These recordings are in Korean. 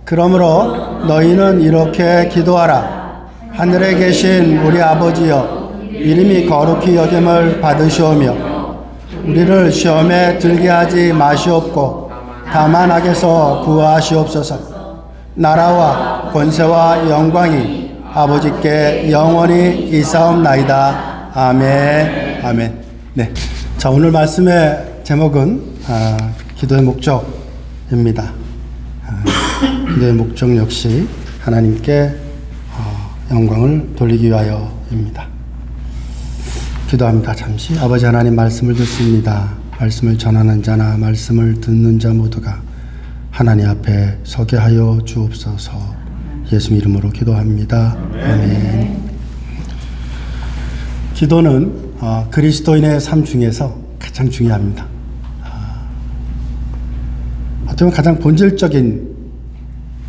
그러므로 너희는 이렇게 기도하라. 하늘에 계신 우리 아버지여, 이름이 거룩히 여김을 받으시오며 우리를 시험에 들게 하지 마시옵고 다만 악에서 구하시옵소서. 나라와 권세와 영광이 아버지께 영원히 있사옵나이다. 아멘. 아멘. 네. 자, 오늘 말씀의 제목은 기도의 목적입니다. 기도의 목적 역시 하나님께 영광을 돌리기 위하여입니다. 기도합니다. 잠시. 아버지 하나님, 말씀을 듣습니다. 말씀을 전하는 자나 말씀을 듣는 자 모두가 하나님 앞에 서게 하여 주옵소서. 예수 이름으로 기도합니다. 아멘. 기도는 그리스도인의 삶 중에서 가장 중요합니다. 어떻게 보면 가장 본질적인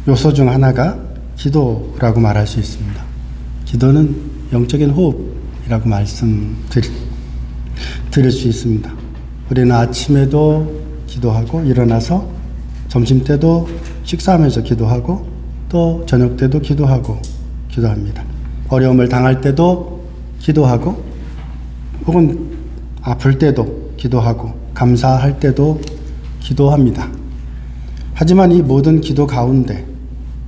요소 중 하나가 기도라고 말할 수 있습니다. 기도는 영적인 호흡이라고 드릴 수 있습니다. 우리는 아침에도 기도하고 일어나서 점심 때도 식사하면서 기도하고 또 저녁 때도 기도합니다. 어려움을 당할 때도 기도하고 혹은 아플 때도 기도하고 감사할 때도 기도합니다. 하지만 이 모든 기도 가운데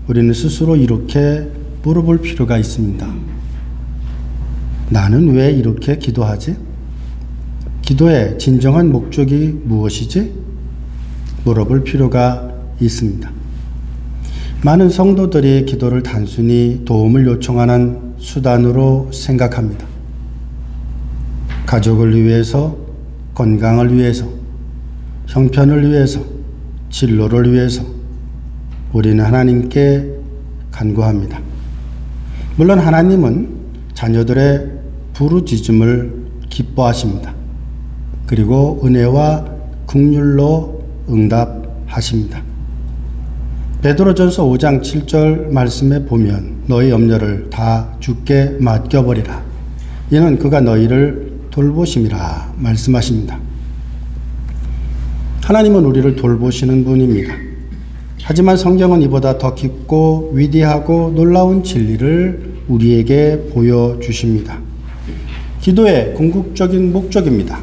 우리는 스스로 이렇게 물어볼 필요가 있습니다. 나는 왜 이렇게 기도하지? 기도의 진정한 목적이 무엇이지? 물어볼 필요가 있습니다. 많은 성도들이 기도를 단순히 도움을 요청하는 수단으로 생각합니다. 가족을 위해서, 건강을 위해서, 형편을 위해서, 진로를 위해서 우리는 하나님께 간구합니다. 물론 하나님은 자녀들의 부르짖음을 기뻐하십니다. 그리고 은혜와 긍휼로 응답하십니다. 베드로전서 5장 7절 말씀에 보면 너희 염려를 다 주께 맡겨버리라. 이는 그가 너희를 돌보심이라 말씀하십니다. 하나님은 우리를 돌보시는 분입니다. 하지만 성경은 이보다 더 깊고 위대하고 놀라운 진리를 우리에게 보여주십니다. 기도의 궁극적인 목적입니다.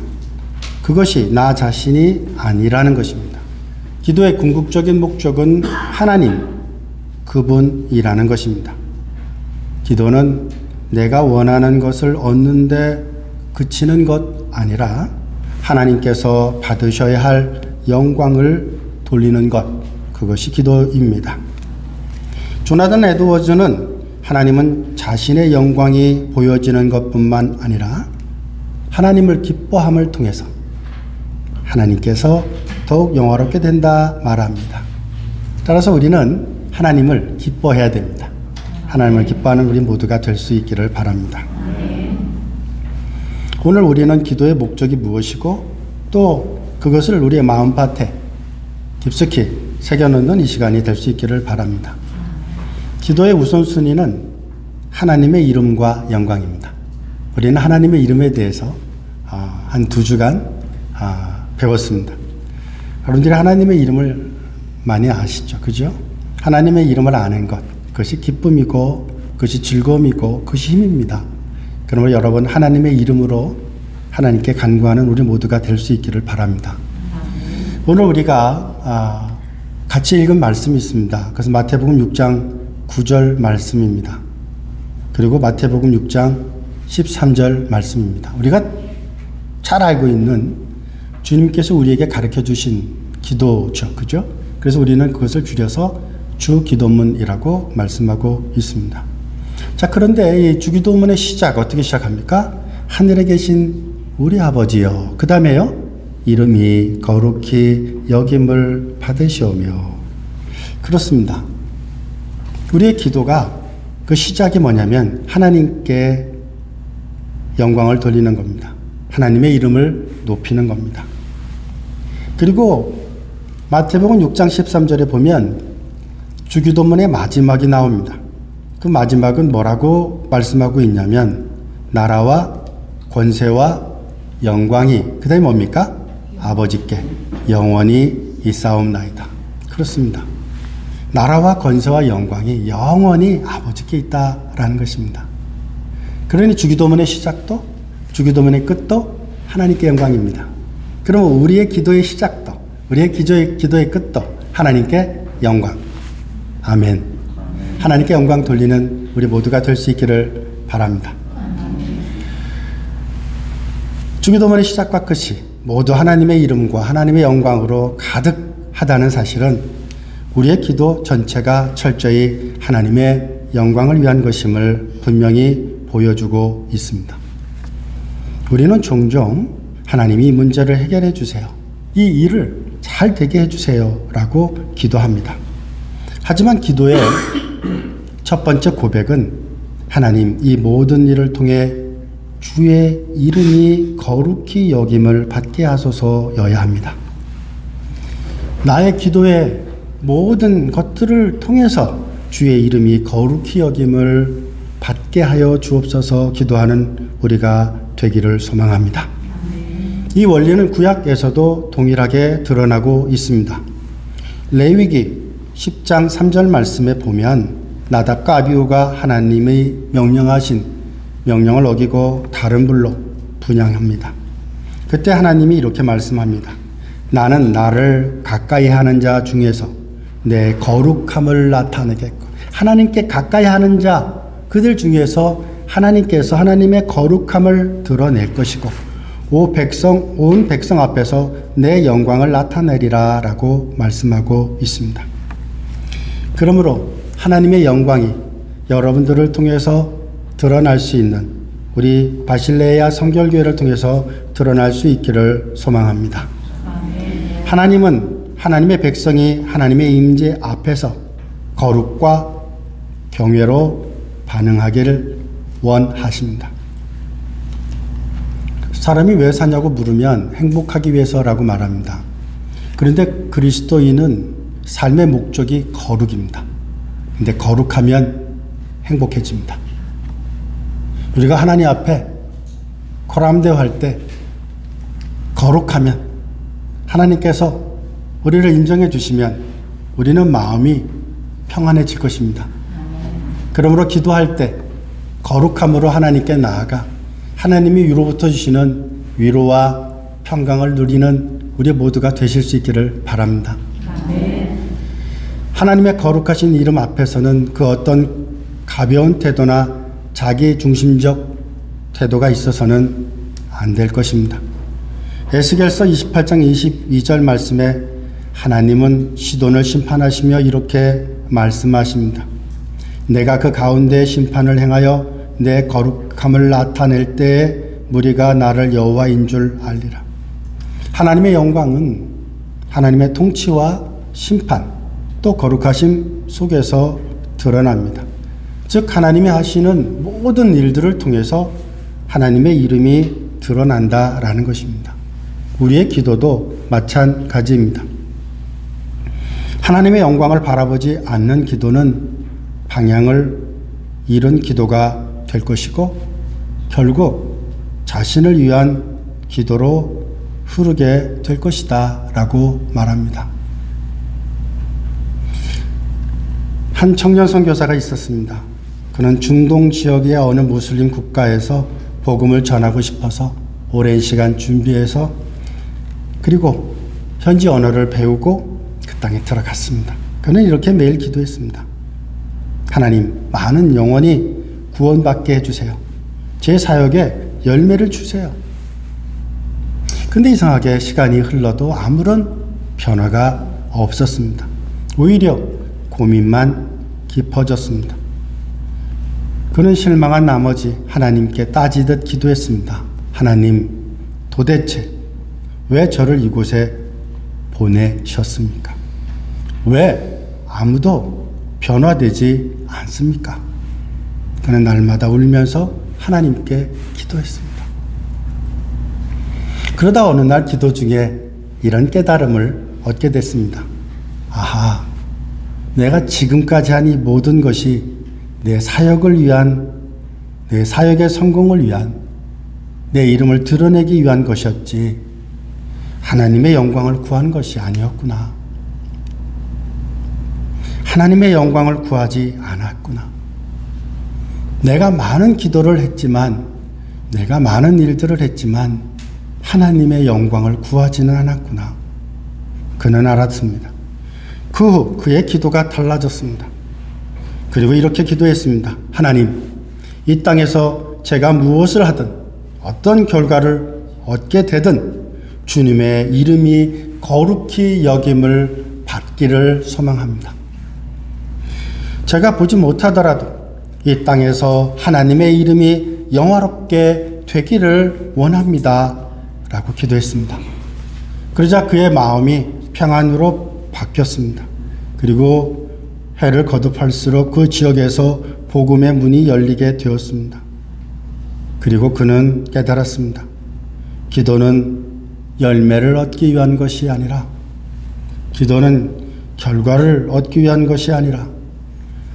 그것이 나 자신이 아니라는 것입니다. 기도의 궁극적인 목적은 하나님, 그분이라는 것입니다. 기도는 내가 원하는 것을 얻는데 그치는 것 아니라 하나님께서 받으셔야 할 영광을 돌리는 것, 그것이 기도입니다. 조나단 에드워즈는 하나님은 자신의 영광이 보여지는 것뿐만 아니라 하나님을 기뻐함을 통해서 하나님께서 더욱 영화롭게 된다 말합니다. 따라서 우리는 하나님을 기뻐해야 됩니다. 하나님을 기뻐하는 우리 모두가 될 수 있기를 바랍니다. 오늘 우리는 기도의 목적이 무엇이고 또 그것을 우리의 마음밭에 깊숙이 새겨넣는 이 시간이 될 수 있기를 바랍니다. 기도의 우선순위는 하나님의 이름과 영광입니다. 우리는 하나님의 이름에 대해서 한 2주간 배웠습니다. 여러분들이 하나님의 이름을 많이 아시죠? 그죠? 하나님의 이름을 아는 것, 그것이 기쁨이고 그것이 즐거움이고 그것이 힘입니다. 그러므로 여러분 하나님의 이름으로 하나님께 간구하는 우리 모두가 될 수 있기를 바랍니다. 오늘 우리가 같이 읽은 말씀이 있습니다. 그래서 마태복음 6장 9절 말씀입니다. 그리고 마태복음 6장 13절 말씀입니다. 우리가 잘 알고 있는 주님께서 우리에게 가르쳐 주신 기도죠. 그죠? 그래서 우리는 그것을 줄여서 주기도문이라고 말씀하고 있습니다. 자, 그런데 이 주기도문의 시작 어떻게 시작합니까? 하늘에 계신 우리 아버지여. 그 다음에요. 이름이 거룩히 여김을 받으시오며. 그렇습니다. 우리의 기도가 그 시작이 뭐냐면 하나님께 영광을 돌리는 겁니다. 하나님의 이름을 높이는 겁니다. 그리고 마태복음 6장 13절에 보면 주기도문의 마지막이 나옵니다. 그 마지막은 뭐라고 말씀하고 있냐면 나라와 권세와 영광이 그 다음에 뭡니까? 아버지께 영원히 있사옵나이다. 그렇습니다. 나라와 권세와 영광이 영원히 아버지께 있다라는 것입니다. 그러니 주기도문의 시작도 주기도문의 끝도 하나님께 영광입니다. 그러면 우리의 기도의 시작도 우리의 기도의 끝도 하나님께 영광. 아멘. 하나님께 영광 돌리는 우리 모두가 될 수 있기를 바랍니다. 주기도문의 시작과 끝이 모두 하나님의 이름과 하나님의 영광으로 가득하다는 사실은 우리의 기도 전체가 철저히 하나님의 영광을 위한 것임을 분명히 보여주고 있습니다. 우리는 종종 하나님이 이 문제를 해결해 주세요. 이 일을 잘 되게 해주세요 라고 기도합니다. 하지만 기도의 첫 번째 고백은 하나님 이 모든 일을 통해 주의 이름이 거룩히 여김을 받게 하소서여야 합니다. 나의 기도의 모든 것들을 통해서 주의 이름이 거룩히 여김을 받게 하여 주옵소서 기도하는 우리가 되기를 소망합니다. 이 원리는 구약에서도 동일하게 드러나고 있습니다. 레위기 10장 3절 말씀에 보면 나답과 아비후가 하나님의 명령하신 명령을 어기고 다른 불로 분향합니다. 그때 하나님이 이렇게 말씀합니다. 나는 나를 가까이 하는 자 중에서 내 거룩함을 나타내겠고 하나님께 가까이 하는 자 그들 중에서 하나님께서 하나님의 거룩함을 드러낼 것이고 온 백성 앞에서 내 영광을 나타내리라 라고 말씀하고 있습니다. 그러므로 하나님의 영광이 여러분들을 통해서 드러날 수 있는 우리 바실레아 성결교회를 통해서 드러날 수 있기를 소망합니다. 하나님은 하나님의 백성이 하나님의 임재 앞에서 거룩과 경외로 반응하기를 원하십니다. 사람이 왜 사냐고 물으면 행복하기 위해서라고 말합니다. 그런데 그리스도인은 삶의 목적이 거룩입니다. 근데 거룩하면 행복해집니다. 우리가 하나님 앞에 코람대할 때 거룩하면 하나님께서 우리를 인정해 주시면 우리는 마음이 평안해질 것입니다. 그러므로 기도할 때 거룩함으로 하나님께 나아가 하나님이 위로부터 주시는 위로와 평강을 누리는 우리 모두가 되실 수 있기를 바랍니다. 하나님의 거룩하신 이름 앞에서는 그 어떤 가벼운 태도나 자기 중심적 태도가 있어서는 안 될 것입니다. 에스겔서 28장 22절 말씀에 하나님은 시돈을 심판하시며 이렇게 말씀하십니다. 내가 그 가운데 심판을 행하여 내 거룩함을 나타낼 때에 무리가 나를 여호와인 줄 알리라. 하나님의 영광은 하나님의 통치와 심판 또 거룩하심 속에서 드러납니다. 즉 하나님이 하시는 모든 일들을 통해서 하나님의 이름이 드러난다라는 것입니다. 우리의 기도도 마찬가지입니다. 하나님의 영광을 바라보지 않는 기도는 방향을 잃은 기도가 될 것이고 결국 자신을 위한 기도로 흐르게 될 것이다 라고 말합니다. 한 청년 선교사가 있었습니다. 그는 중동 지역의 어느 무슬림 국가에서 복음을 전하고 싶어서 오랜 시간 준비해서 그리고 현지 언어를 배우고 그 땅에 들어갔습니다. 그는 이렇게 매일 기도했습니다. 하나님, 많은 영혼이 구원받게 해주세요. 제 사역에 열매를 주세요. 근데 이상하게 시간이 흘러도 아무런 변화가 없었습니다. 오히려 고민만 깊어졌습니다. 그는 실망한 나머지 하나님께 따지듯 기도했습니다. 하나님, 도대체 왜 저를 이곳에 보내셨습니까? 왜 아무도 변화되지 않습니까? 그는 날마다 울면서 하나님께 기도했습니다. 그러다 어느 날 기도 중에 이런 깨달음을 얻게 됐습니다. 아하, 내가 지금까지 한 이 모든 것이 내 사역을 위한, 내 사역의 성공을 위한, 내 이름을 드러내기 위한 것이었지 하나님의 영광을 구한 것이 아니었구나. 하나님의 영광을 구하지 않았구나. 내가 많은 기도를 했지만, 내가 많은 일들을 했지만 하나님의 영광을 구하지는 않았구나. 그는 알았습니다. 그 후 그의 기도가 달라졌습니다. 그리고 이렇게 기도했습니다. 하나님, 이 땅에서 제가 무엇을 하든 어떤 결과를 얻게 되든 주님의 이름이 거룩히 여김을 받기를 소망합니다. 제가 보지 못하더라도 이 땅에서 하나님의 이름이 영화롭게 되기를 원합니다. 라고 기도했습니다. 그러자 그의 마음이 평안으로 바뀌었습니다. 그리고 해를 거듭할수록 그 지역에서 복음의 문이 열리게 되었습니다. 그리고 그는 깨달았습니다. 기도는 열매를 얻기 위한 것이 아니라, 기도는 결과를 얻기 위한 것이 아니라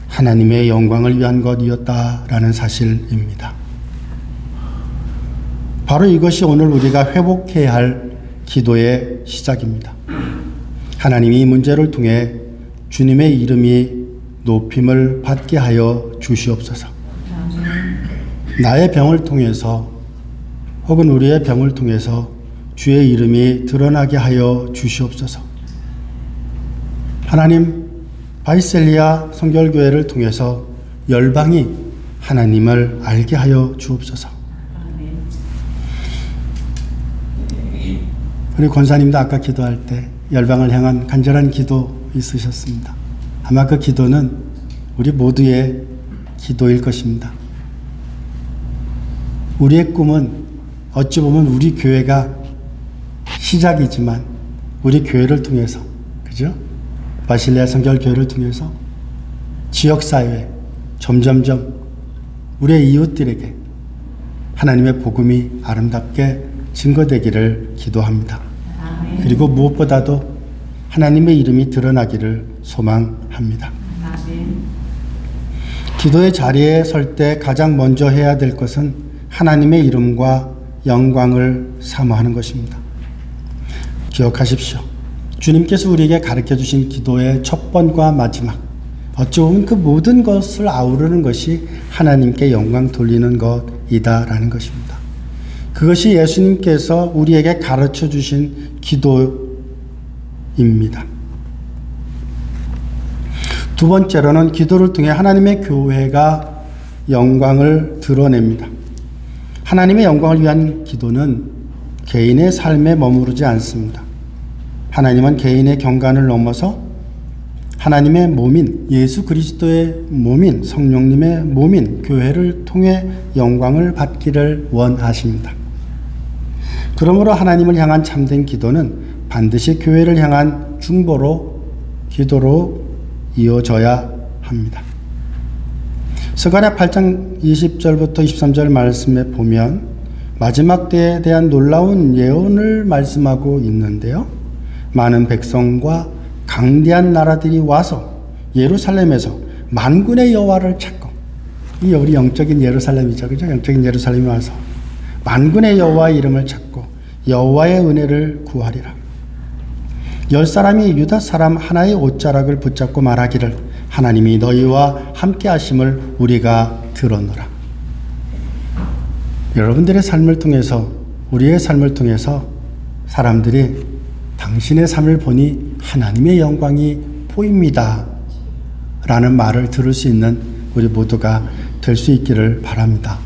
하나님의 영광을 위한 것이었다라는 사실입니다. 바로 이것이 오늘 우리가 회복해야 할 기도의 시작입니다. 하나님이 이 문제를 통해 주님의 이름이 높임을 받게 하여 주시옵소서. 나의 병을 통해서 혹은 우리의 병을 통해서 주의 이름이 드러나게 하여 주시옵소서. 하나님, 바이셀리아 성결교회를 통해서 열방이 하나님을 알게 하여 주옵소서. 우리 권사님도 아까 기도할 때 열방을 향한 간절한 기도 있으셨습니다. 아마 그 기도는 우리 모두의 기도일 것입니다. 우리의 꿈은 어찌 보면 우리 교회가 시작이지만 우리 교회를 통해서, 그죠? 바실레아 성결교회를 통해서 지역사회에 점점점 우리의 이웃들에게 하나님의 복음이 아름답게 증거되기를 기도합니다. 아멘. 그리고 무엇보다도 하나님의 이름이 드러나기를 소망합니다. 아멘. 기도의 자리에 설 때 가장 먼저 해야 될 것은 하나님의 이름과 영광을 사모하는 것입니다. 기억하십시오. 주님께서 우리에게 가르쳐 주신 기도의 첫 번과 마지막, 어찌 보면 그 모든 것을 아우르는 것이 하나님께 영광 돌리는 것이다라는 것입니다. 그것이 예수님께서 우리에게 가르쳐 주신 기도입니다. 두 번째로는 기도를 통해 하나님의 교회가 영광을 드러냅니다. 하나님의 영광을 위한 기도는 개인의 삶에 머무르지 않습니다. 하나님은 개인의 경관을 넘어서 하나님의 몸인 예수 그리스도의 몸인 성령님의 몸인 교회를 통해 영광을 받기를 원하십니다. 그러므로 하나님을 향한 참된 기도는 반드시 교회를 향한 중보로 기도로 이어져야 합니다. 스가랴 8장 20절부터 23절 말씀에 보면 마지막 때에 대한 놀라운 예언을 말씀하고 있는데요. 많은 백성과 강대한 나라들이 와서 예루살렘에서 만군의 여호와를 찾고, 이 우리 영적인 예루살렘이죠, 그죠? 영적인 예루살렘이 와서 만군의 여호와의 이름을 찾고 여호와의 은혜를 구하리라. 10사람이 유다 사람 하나의 옷자락을 붙잡고 말하기를 하나님이 너희와 함께 하심을 우리가 들었노라. 여러분들의 삶을 통해서, 우리의 삶을 통해서 사람들이 당신의 삶을 보니 하나님의 영광이 보입니다 라는 말을 들을 수 있는 우리 모두가 될 수 있기를 바랍니다.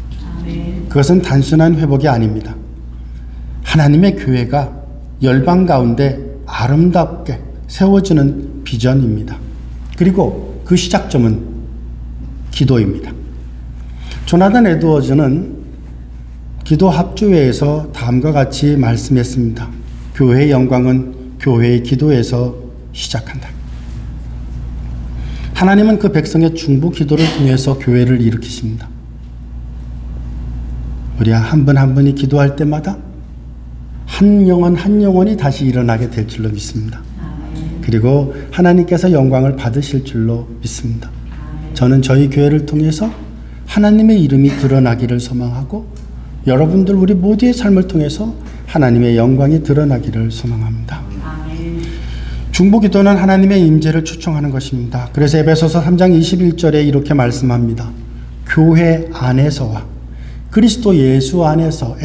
그것은 단순한 회복이 아닙니다. 하나님의 교회가 열방 가운데 아름답게 세워지는 비전입니다. 그리고 그 시작점은 기도입니다. 조나단 에드워즈는 기도 합주회에서 다음과 같이 말씀했습니다. 교회의 영광은 교회의 기도에서 시작한다. 하나님은 그 백성의 중보 기도를 통해서 교회를 일으키십니다. 우리 한 분 한 분이 기도할 때마다 한 영혼이 다시 일어나게 될 줄로 믿습니다. 그리고 하나님께서 영광을 받으실 줄로 믿습니다. 저는 저희 교회를 통해서 하나님의 이름이 드러나기를 소망하고 여러분들 우리 모두의 삶을 통해서 하나님의 영광이 드러나기를 소망합니다. 중보기도는 하나님의 임재를 초청하는 것입니다. 그래서 에베소서 3장 21절에 이렇게 말씀합니다. 교회 안에서와 그리스도 예수 안에서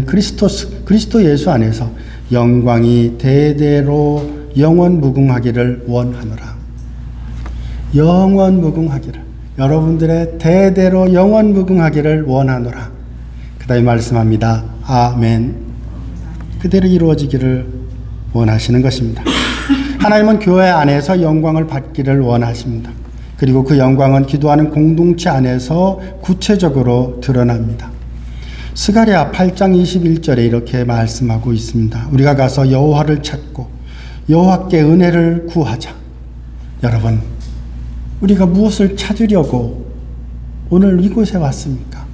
그리스도 예수 안에서 영광이 대대로 영원 무궁하기를 원하노라. 영원 무궁하기를, 여러분들의 대대로 영원 무궁하기를 원하노라. 그 다음에 말씀합니다. 아멘. 그대로 이루어지기를 원하시는 것입니다. 하나님은 교회 안에서 영광을 받기를 원하십니다. 그리고 그 영광은 기도하는 공동체 안에서 구체적으로 드러납니다. 스가랴 8장 21절에 이렇게 말씀하고 있습니다. 우리가 가서 여호와를 찾고 여호와께 은혜를 구하자. 여러분, 우리가 무엇을 찾으려고 오늘 이곳에 왔습니까?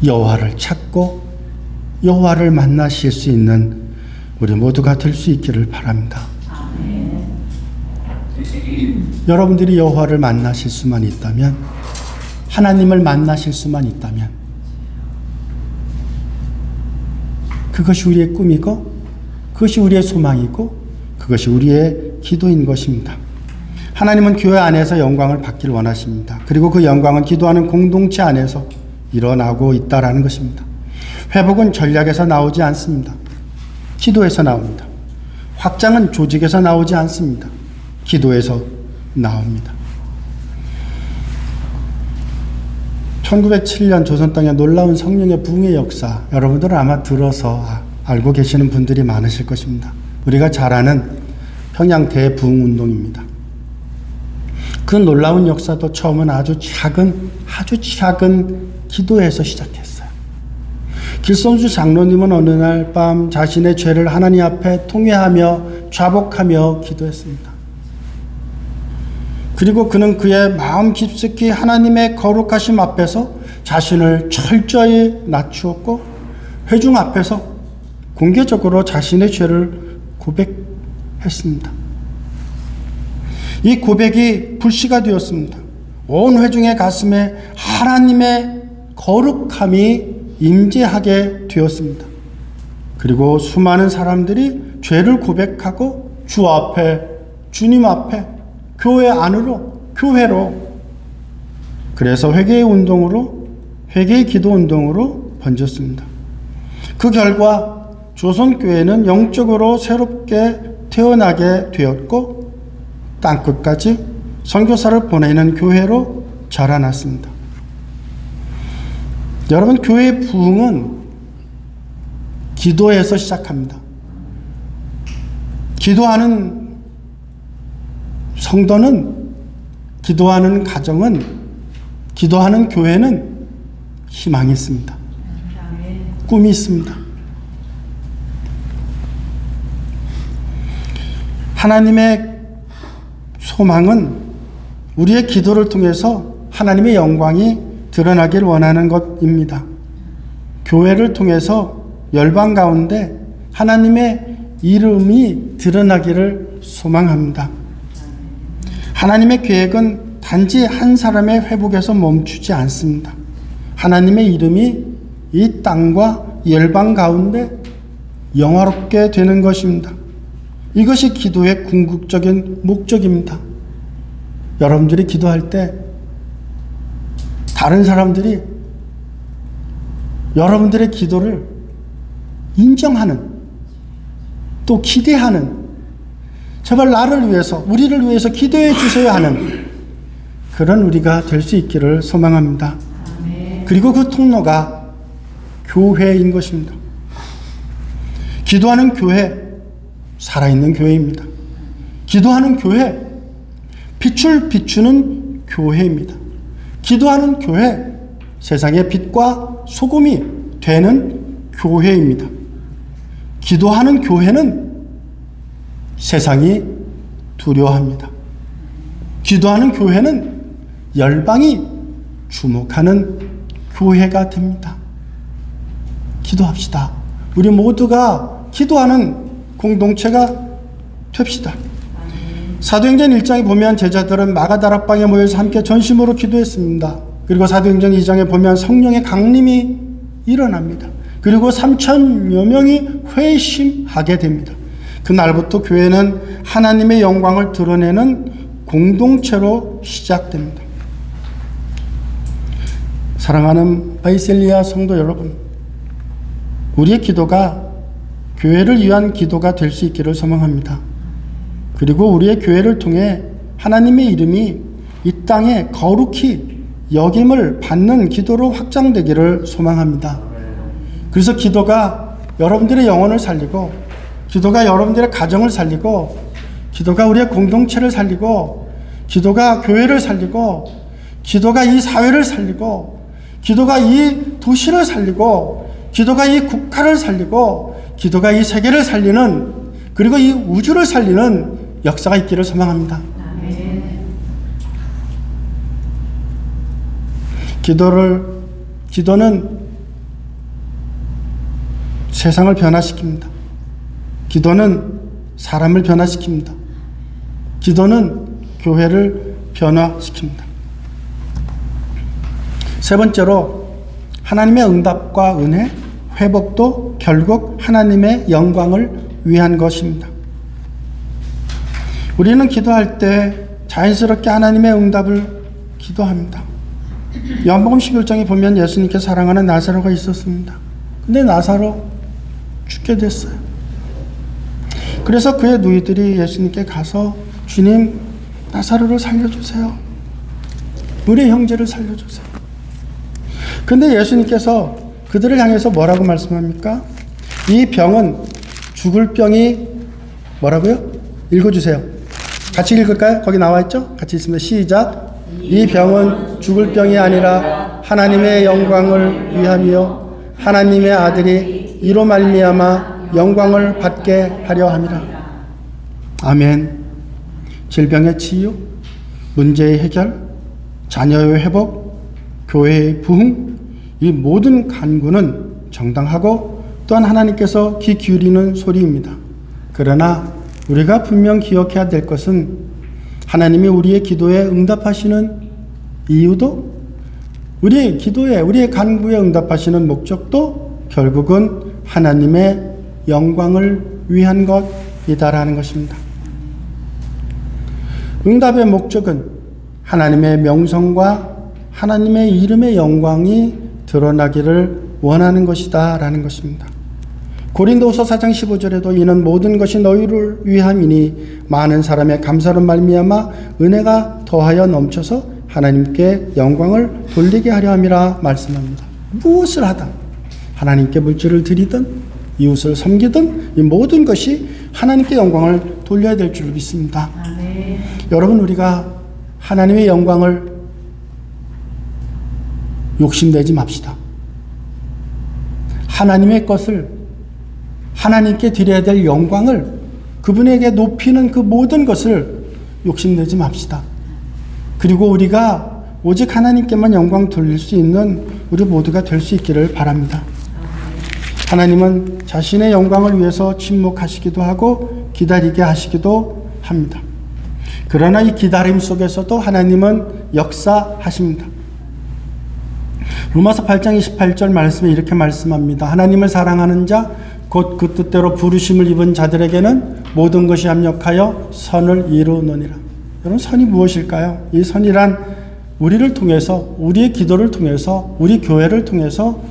여호와를 찾고 여호와를 만나실 수 있는 우리 모두가 될 수 있기를 바랍니다. 여러분들이 여호와를 만나실 수만 있다면, 하나님을 만나실 수만 있다면, 그것이 우리의 꿈이고 그것이 우리의 소망이고 그것이 우리의 기도인 것입니다. 하나님은 교회 안에서 영광을 받기를 원하십니다. 그리고 그 영광은 기도하는 공동체 안에서 일어나고 있다라는 것입니다. 회복은 전략에서 나오지 않습니다. 기도에서 나옵니다. 확장은 조직에서 나오지 않습니다. 기도에서 나옵니다. 1907년 조선 땅의 놀라운 성령의 부흥의 역사, 여러분들은 아마 들어서 알고 계시는 분들이 많으실 것입니다. 우리가 잘 아는 평양 대부흥운동입니다. 그 놀라운 역사도 처음은 아주 작은 기도에서 시작했어요. 길성주 장로님은 어느 날 밤 자신의 죄를 하나님 앞에 통회하며 자복하며 기도했습니다. 그리고 그는 그의 마음 깊숙이 하나님의 거룩하심 앞에서 자신을 철저히 낮추었고 회중 앞에서 공개적으로 자신의 죄를 고백했습니다. 이 고백이 불씨가 되었습니다. 온 회중의 가슴에 하나님의 거룩함이 임재하게 되었습니다. 그리고 수많은 사람들이 죄를 고백하고 주 앞에, 주님 앞에, 교회 안으로, 교회로, 그래서 회개의 운동으로, 회개의 기도 운동으로 번졌습니다. 그 결과 조선교회는 영적으로 새롭게 태어나게 되었고 땅끝까지 선교사를 보내는 교회로 자라났습니다. 여러분, 교회의 부흥은 기도에서 시작합니다. 기도하는 성도는, 기도하는 가정은, 기도하는 교회는 희망이 있습니다. 꿈이 있습니다. 하나님의 소망은 우리의 기도를 통해서 하나님의 영광이 드러나길 원하는 것입니다. 교회를 통해서 열방 가운데 하나님의 이름이 드러나기를 소망합니다. 하나님의 계획은 단지 한 사람의 회복에서 멈추지 않습니다. 하나님의 이름이 이 땅과 열방 가운데 영화롭게 되는 것입니다. 이것이 기도의 궁극적인 목적입니다. 여러분들이 기도할 때 다른 사람들이 여러분들의 기도를 인정하는, 또 기대하는, 제발 나를 위해서, 우리를 위해서 기도해 주세요 하는 그런 우리가 될 수 있기를 소망합니다. 그리고 그 통로가 교회인 것입니다. 기도하는 교회, 살아있는 교회입니다. 기도하는 교회, 빛을 비추는 교회입니다. 기도하는 교회, 세상의 빛과 소금이 되는 교회입니다. 기도하는 교회는 세상이 두려워합니다. 기도하는 교회는 열방이 주목하는 교회가 됩니다. 기도합시다. 우리 모두가 기도하는 공동체가 됩시다. 사도행전 1장에 보면 제자들은 마가다락방에 모여서 함께 전심으로 기도했습니다. 그리고 사도행전 2장에 보면 성령의 강림이 일어납니다. 그리고 3,000여 명이 회심하게 됩니다. 그날부터 교회는 하나님의 영광을 드러내는 공동체로 시작됩니다. 사랑하는 바이셀리아 성도 여러분, 우리의 기도가 교회를 위한 기도가 될 수 있기를 소망합니다. 그리고 우리의 교회를 통해 하나님의 이름이 이 땅에 거룩히 여김을 받는 기도로 확장되기를 소망합니다. 그래서 기도가 여러분들의 영혼을 살리고, 기도가 여러분들의 가정을 살리고, 기도가 우리의 공동체를 살리고, 기도가 교회를 살리고, 기도가 이 사회를 살리고, 기도가 이 도시를 살리고, 기도가 이 국가를 살리고, 기도가 이 세계를 살리는, 그리고 이 우주를 살리는 역사가 있기를 소망합니다. 기도는 세상을 변화시킵니다. 기도는 사람을 변화시킵니다. 기도는 교회를 변화시킵니다. 세 번째로, 하나님의 응답과 은혜, 회복도 결국 하나님의 영광을 위한 것입니다. 우리는 기도할 때 자연스럽게 하나님의 응답을 기도합니다. 요한복음 11장에 보면 예수님께서 사랑하는 나사로가 있었습니다. 근데 나사로 죽게 됐어요. 그래서 그의 누이들이 예수님께 가서, 주님, 나사로를 살려주세요. 우리 형제를 살려주세요. 근데 예수님께서 그들을 향해서 뭐라고 말씀합니까? 이 병은 죽을 병이 뭐라고요? 읽어주세요. 같이 읽을까요? 거기 나와 있죠? 같이 있습니다. 시작. 이 병은 죽을 병이 아니라 하나님의 영광을 위함이요 하나님의 아들이 이로 말미암아 영광을 받게 하려 함이라. 아멘. 질병의 치유, 문제의 해결, 자녀의 회복, 교회의 부흥, 이 모든 간구는 정당하고 또한 하나님께서 귀 기울이는 소리입니다. 그러나 우리가 분명 기억해야 될 것은 하나님이 우리의 기도에 응답하시는 이유도, 우리의 기도에, 우리의 간구에 응답하시는 목적도 결국은 하나님의 영광을 위한 것이다라는 것입니다. 응답의 목적은 하나님의 명성과 하나님의 이름의 영광이 드러나기를 원하는 것이다 라는 것입니다. 고린도후서 4장 15절에도 이는 모든 것이 너희를 위함이니 많은 사람의 감사로 말미암아 은혜가 더하여 넘쳐서 하나님께 영광을 돌리게 하려 함이라 말씀합니다. 무엇을 하든 하나님께 물질을 드리든 이웃을 섬기든 이 모든 것이 하나님께 영광을 돌려야 될 줄 믿습니다. 아멘. 여러분, 우리가 하나님의 영광을 욕심내지 맙시다. 하나님의 것을, 하나님께 드려야 될 영광을, 그분에게 높이는 그 모든 것을 욕심내지 맙시다. 그리고 우리가 오직 하나님께만 영광 돌릴 수 있는 우리 모두가 될 수 있기를 바랍니다. 하나님은 자신의 영광을 위해서 침묵하시기도 하고 기다리게 하시기도 합니다. 그러나 이 기다림 속에서도 하나님은 역사하십니다. 로마서 8장 28절 말씀에 이렇게 말씀합니다. 하나님을 사랑하는 자, 곧 그 뜻대로 부르심을 입은 자들에게는 모든 것이 합력하여 선을 이루느니라. 여러분, 선이 무엇일까요? 이 선이란 우리를 통해서, 우리의 기도를 통해서, 우리 교회를 통해서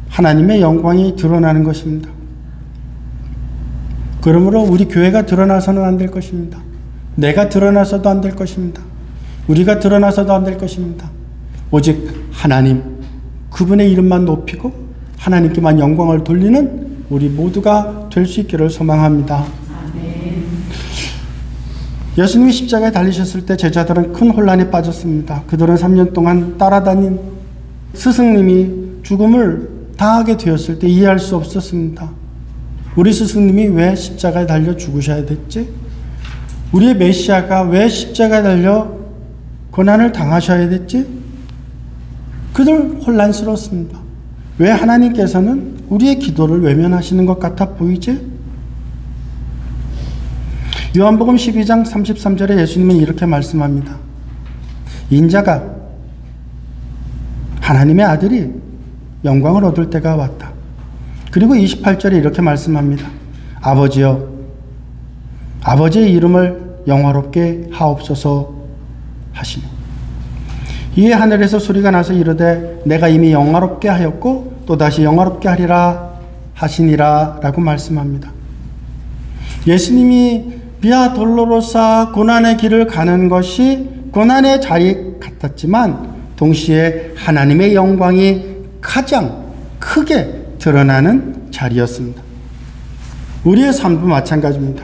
하나님의 영광이 드러나는 것입니다. 그러므로 우리 교회가 드러나서는 안 될 것입니다. 내가 드러나서도 안 될 것입니다. 우리가 드러나서도 안 될 것입니다. 오직 하나님, 그분의 이름만 높이고 하나님께만 영광을 돌리는 우리 모두가 될 수 있기를 소망합니다. 아멘. 예수님이 십자가에 달리셨을 때 제자들은 큰 혼란에 빠졌습니다. 그들은 3년 동안 따라다닌 스승님이 죽음을 당하게 되었을 때 이해할 수 없었습니다. 우리 스승님이 왜 십자가에 달려 죽으셔야 됐지? 우리의 메시아가 왜 십자가에 달려 고난을 당하셔야 됐지? 그들 혼란스러웠습니다. 왜 하나님께서는 우리의 기도를 외면하시는 것 같아 보이지? 요한복음 12장 33절에 예수님은 이렇게 말씀합니다. 인자가, 하나님의 아들이 영광을 얻을 때가 왔다. 그리고 28절에 이렇게 말씀합니다. 아버지여, 아버지의 이름을 영화롭게 하옵소서 하시며 이에 하늘에서 소리가 나서 이르되 내가 이미 영화롭게 하였고 또다시 영화롭게 하리라 하시니라 라고 말씀합니다. 예수님이 비아 돌로로사 고난의 길을 가는 것이 고난의 자리 같았지만 동시에 하나님의 영광이 가장 크게 드러나는 자리였습니다. 우리의 삶도 마찬가지입니다.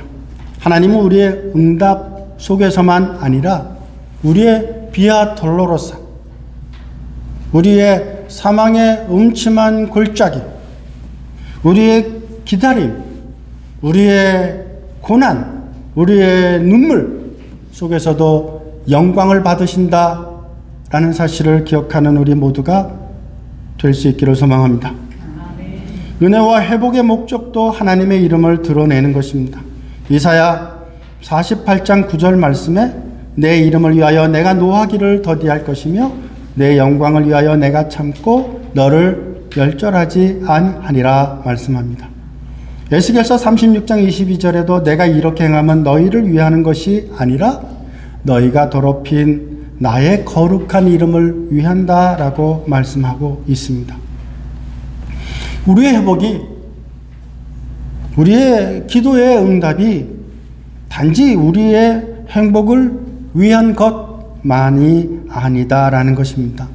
하나님은 우리의 응답 속에서만 아니라 우리의 비아 돌로로사, 우리의 사망의 음침한 골짜기, 우리의 기다림, 우리의 고난, 우리의 눈물 속에서도 영광을 받으신다라는 사실을 기억하는 우리 모두가 될 수 있기를 소망합니다. 은혜와 회복의 목적도 하나님의 이름을 드러내는 것입니다. 이사야 48장 9절 말씀에 내 이름을 위하여 내가 노하기를 더디할 것이며 내 영광을 위하여 내가 참고 너를 멸절하지 아니하니라 말씀합니다. 에스겔서 36장 22절에도 내가 이렇게 행하면 너희를 위하는 것이 아니라 너희가 더럽힌 나의 거룩한 이름을 위한다라고 말씀하고 있습니다. 우리의 회복이, 우리의 기도의 응답이 단지 우리의 행복을 위한 것만이 아니다라는 것입니다.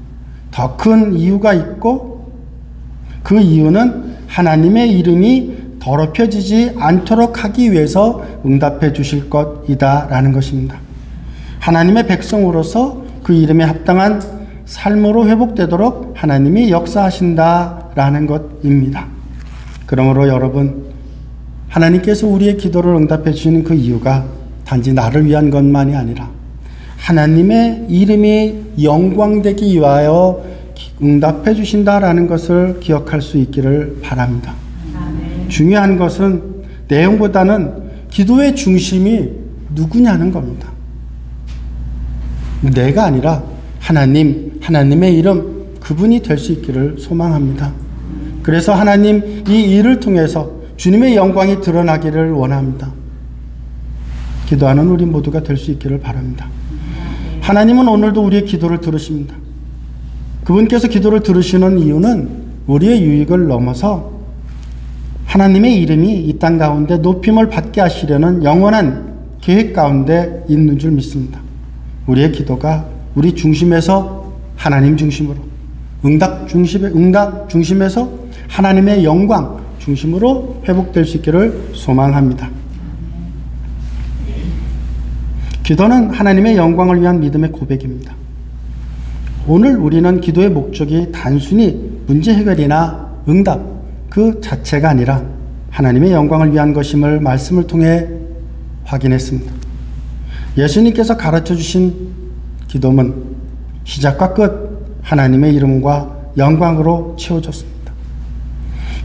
더 큰 이유가 있고 그 이유는 하나님의 이름이 더럽혀지지 않도록 하기 위해서 응답해 주실 것이다라는 것입니다. 하나님의 백성으로서 그 이름에 합당한 삶으로 회복되도록 하나님이 역사하신다라는 것입니다. 그러므로 여러분, 하나님께서 우리의 기도를 응답해 주시는 그 이유가 단지 나를 위한 것만이 아니라 하나님의 이름이 영광되기 위하여 응답해 주신다라는 것을 기억할 수 있기를 바랍니다. 중요한 것은 내용보다는 기도의 중심이 누구냐는 겁니다. 내가 아니라 하나님, 하나님의 이름, 그분이 될 수 있기를 소망합니다. 그래서 하나님 이 일을 통해서 주님의 영광이 드러나기를 원합니다. 기도하는 우리 모두가 될 수 있기를 바랍니다. 하나님은 오늘도 우리의 기도를 들으십니다. 그분께서 기도를 들으시는 이유는 우리의 유익을 넘어서 하나님의 이름이 이 땅 가운데 높임을 받게 하시려는 영원한 계획 가운데 있는 줄 믿습니다. 우리의 기도가 우리 중심에서 하나님 중심으로, 응답 중심에서 하나님의 영광 중심으로 회복될 수 있기를 소망합니다. 기도는 하나님의 영광을 위한 믿음의 고백입니다. 오늘 우리는 기도의 목적이 단순히 문제 해결이나 응답 그 자체가 아니라 하나님의 영광을 위한 것임을 말씀을 통해 확인했습니다. 예수님께서 가르쳐 주신 기도문 시작과 끝 하나님의 이름과 영광으로 채워졌습니다.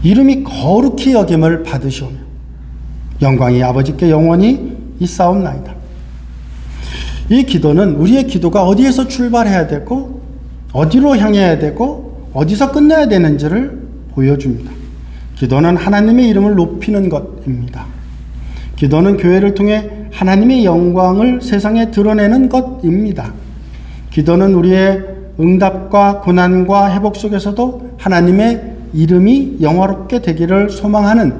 이름이 거룩히 여김을 받으시오며 영광이 아버지께 영원히 있사옵나이다. 이 기도는 우리의 기도가 어디에서 출발해야 되고 어디로 향해야 되고 어디서 끝내야 되는지를 보여줍니다. 기도는 하나님의 이름을 높이는 것입니다. 기도는 교회를 통해 하나님의 영광을 세상에 드러내는 것입니다. 기도는 우리의 응답과 고난과 회복 속에서도 하나님의 이름이 영화롭게 되기를 소망하는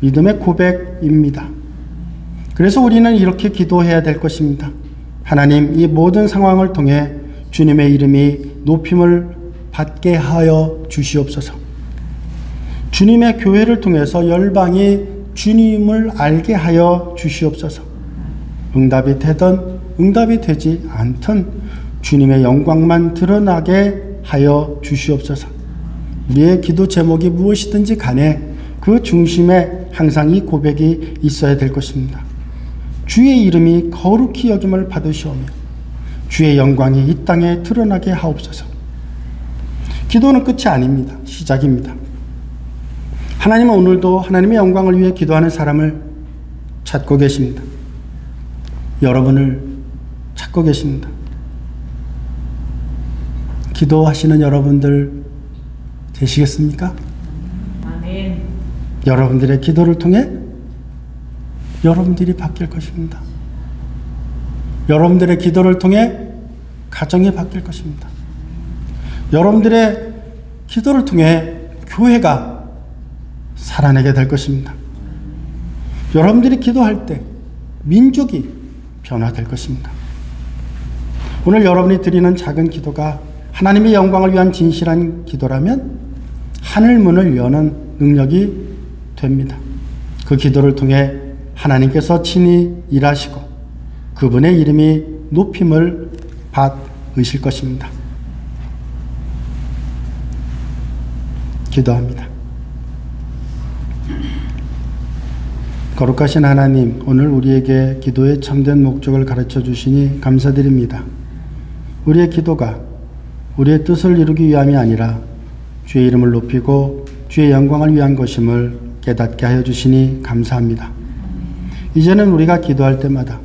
믿음의 고백입니다. 그래서 우리는 이렇게 기도해야 될 것입니다. 하나님, 이 모든 상황을 통해 주님의 이름이 높임을 받게 하여 주시옵소서. 주님의 교회를 통해서 열방이 주님을 알게 하여 주시옵소서. 응답이 되든 응답이 되지 않든 주님의 영광만 드러나게 하여 주시옵소서. 우리의 기도 제목이 무엇이든지 간에 그 중심에 항상 이 고백이 있어야 될 것입니다. 주의 이름이 거룩히 여김을 받으시오며 주의 영광이 이 땅에 드러나게 하옵소서. 기도는 끝이 아닙니다. 시작입니다. 하나님은 오늘도 하나님의 영광을 위해 기도하는 사람을 찾고 계십니다. 여러분을 찾고 계십니다. 기도하시는 여러분들 되시겠습니까? 아멘. 여러분들의 기도를 통해 여러분들이 바뀔 것입니다. 여러분들의 기도를 통해 가정이 바뀔 것입니다. 여러분들의 기도를 통해 교회가 살아내게 될 것입니다. 여러분들이 기도할 때 민족이 변화될 것입니다. 오늘 여러분이 드리는 작은 기도가 하나님의 영광을 위한 진실한 기도라면 하늘 문을 여는 능력이 됩니다. 그 기도를 통해 하나님께서 친히 일하시고 그분의 이름이 높임을 받으실 것입니다. 기도합니다. 거룩하신 하나님, 오늘 우리에게 기도의 참된 목적을 가르쳐 주시니 감사드립니다. 우리의 기도가 우리의 뜻을 이루기 위함이 아니라 주의 이름을 높이고 주의 영광을 위한 것임을 깨닫게 하여 주시니 감사합니다. 이제는 우리가 기도할 때마다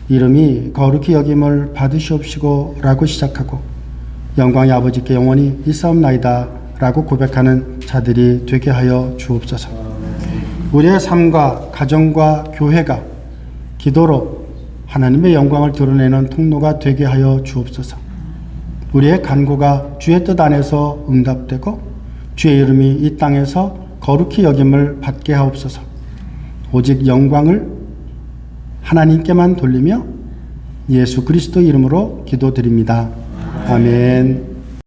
이름이 거룩히 여김을 받으시옵시고 라고 시작하고 영광의 아버지께 영원히 있사옵나이다 라고 고백하는 자들이 되게 하여 주옵소서. 우리의 삶과 가정과 교회가 기도로 하나님의 영광을 드러내는 통로가 되게 하여 주옵소서. 우리의 간구가 주의 뜻 안에서 응답되고 주의 이름이 이 땅에서 거룩히 여김을 받게 하옵소서. 오직 영광을 하나님께만 돌리며 예수 그리스도 이름으로 기도드립니다. 아멘.